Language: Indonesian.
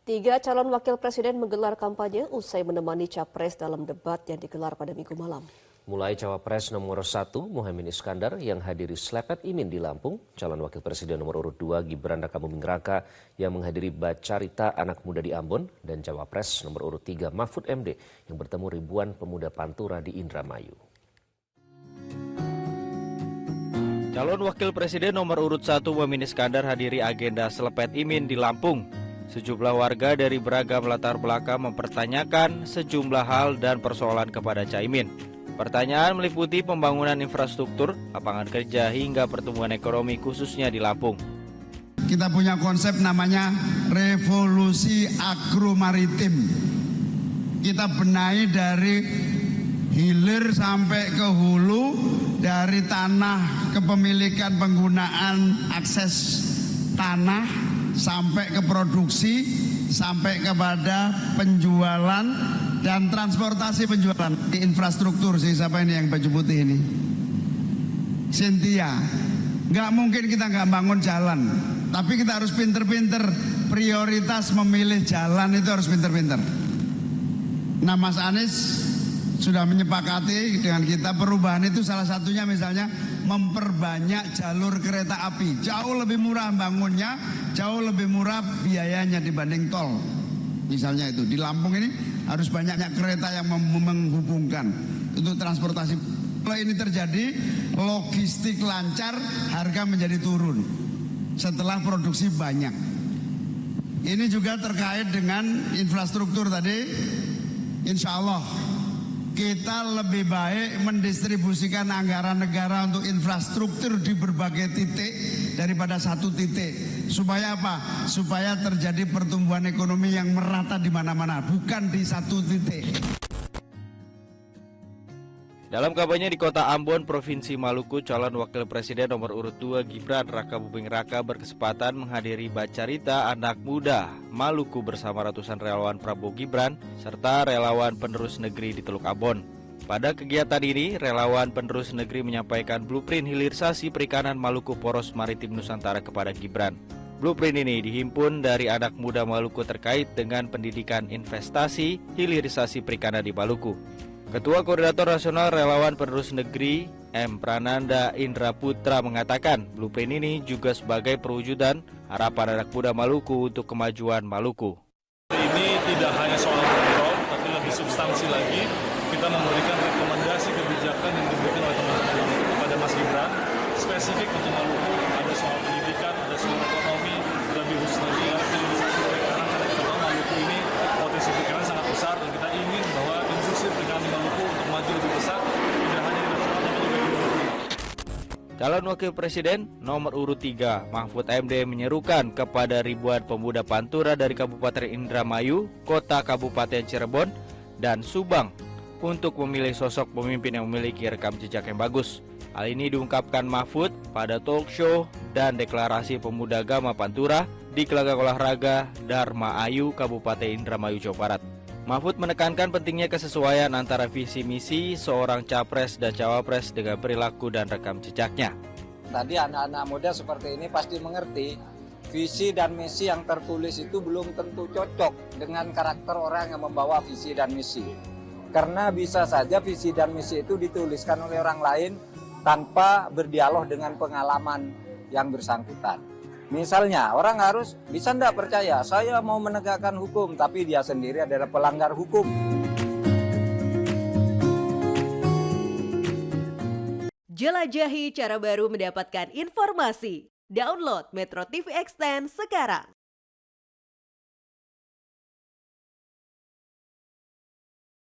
Tiga calon wakil presiden menggelar kampanye usai menemani capres dalam debat yang digelar pada Minggu malam. Mulai cawapres nomor 1 Muhaimin Iskandar yang hadiri Slepet Imin di Lampung, calon wakil presiden nomor urut 2 Gibran Rakabuming Raka yang menghadiri Bacarita anak muda di Ambon, dan cawapres nomor urut 3 Mahfud MD yang bertemu ribuan pemuda Pantura di Indramayu. Calon wakil presiden nomor urut 1 Muhaimin Iskandar hadiri agenda Slepet Imin di Lampung. Sejumlah warga dari beragam latar belakang mempertanyakan sejumlah hal dan persoalan kepada Caimin. Pertanyaan meliputi pembangunan infrastruktur, lapangan kerja, hingga pertumbuhan ekonomi khususnya di Lampung. Kita punya konsep namanya revolusi agromaritim. Kita benahi dari hilir sampai ke hulu, dari tanah kepemilikan penggunaan akses tanah sampai ke produksi, sampai kepada penjualan dan transportasi penjualan. Infrastruktur sih, siapa ini yang baju putih ini? Cynthia. Nggak mungkin kita nggak bangun jalan, tapi kita harus pinter-pinter. Prioritas memilih jalan itu harus pinter-pinter. Nah, Mas Anies sudah menyepakati dengan kita perubahan itu, salah satunya misalnya memperbanyak jalur kereta api. Jauh lebih murah bangunnya, jauh lebih murah biayanya dibanding tol. Misalnya itu di Lampung ini harus banyak kereta yang menghubungkan untuk transportasi. Kalau ini terjadi, logistik lancar, harga menjadi turun setelah produksi banyak. Ini juga terkait dengan infrastruktur tadi. Insya Allah kita lebih baik mendistribusikan anggaran negara untuk infrastruktur di berbagai titik daripada satu titik. Supaya apa? Supaya terjadi pertumbuhan ekonomi yang merata di mana-mana, bukan di satu titik. Dalam kampanye di kota Ambon, Provinsi Maluku, calon wakil presiden nomor urut 2 Gibran Rakabuming Raka berkesempatan menghadiri Bacarita anak muda Maluku bersama ratusan relawan Prabowo Gibran serta relawan penerus negeri di Teluk Ambon. Pada kegiatan ini, relawan penerus negeri menyampaikan blueprint hilirisasi perikanan Maluku Poros Maritim Nusantara kepada Gibran. Blueprint ini dihimpun dari anak muda Maluku terkait dengan pendidikan investasi hilirisasi perikanan di Maluku. Ketua Koordinator Nasional Relawan Penerus Negeri M. Prananda Indra Putra mengatakan blueprint ini juga sebagai perwujudan harapan anak muda Maluku untuk kemajuan Maluku. Ini tidak hanya soal kontrol, tapi lebih substansi lagi. Kita memberikan rekomendasi kebijakan yang diberikan oleh teman-teman Maluku kepada Mas Gibran, spesifik untuk Maluku. Ada soal pendidikan, ada soal ekonomi, lebih khusus lagi hilirisasi perikanan, karena kita tahu Maluku ini potensi perikanan sangat besar dan kita ingin bahwa industri perikanan di Maluku untuk maju lebih besar, tidak hanya di nasional tapi juga di Maluku. Calon wakil presiden nomor urut 3 Mahfud MD menyerukan kepada ribuan pemuda Pantura dari Kabupaten Indramayu, Kota Kabupaten Cirebon, dan Subang untuk memilih sosok pemimpin yang memiliki rekam jejak yang bagus. Hal ini diungkapkan Mahfud pada talk show dan deklarasi pemuda agama Pantura di Gelanggang Olahraga Dharma Ayu, Kabupaten Indramayu, Jawa Barat. Mahfud menekankan pentingnya kesesuaian antara visi misi seorang capres dan cawapres dengan perilaku dan rekam jejaknya. Tadi anak-anak muda seperti ini pasti mengerti visi dan misi yang tertulis itu belum tentu cocok dengan karakter orang yang membawa visi dan misi. Karena bisa saja visi dan misi itu dituliskan oleh orang lain tanpa berdialog dengan pengalaman yang bersangkutan. Misalnya orang harus bisa tidak percaya saya mau menegakkan hukum tapi dia sendiri adalah pelanggar hukum. Jelajahi cara baru mendapatkan informasi. Download Metro TV Extend sekarang.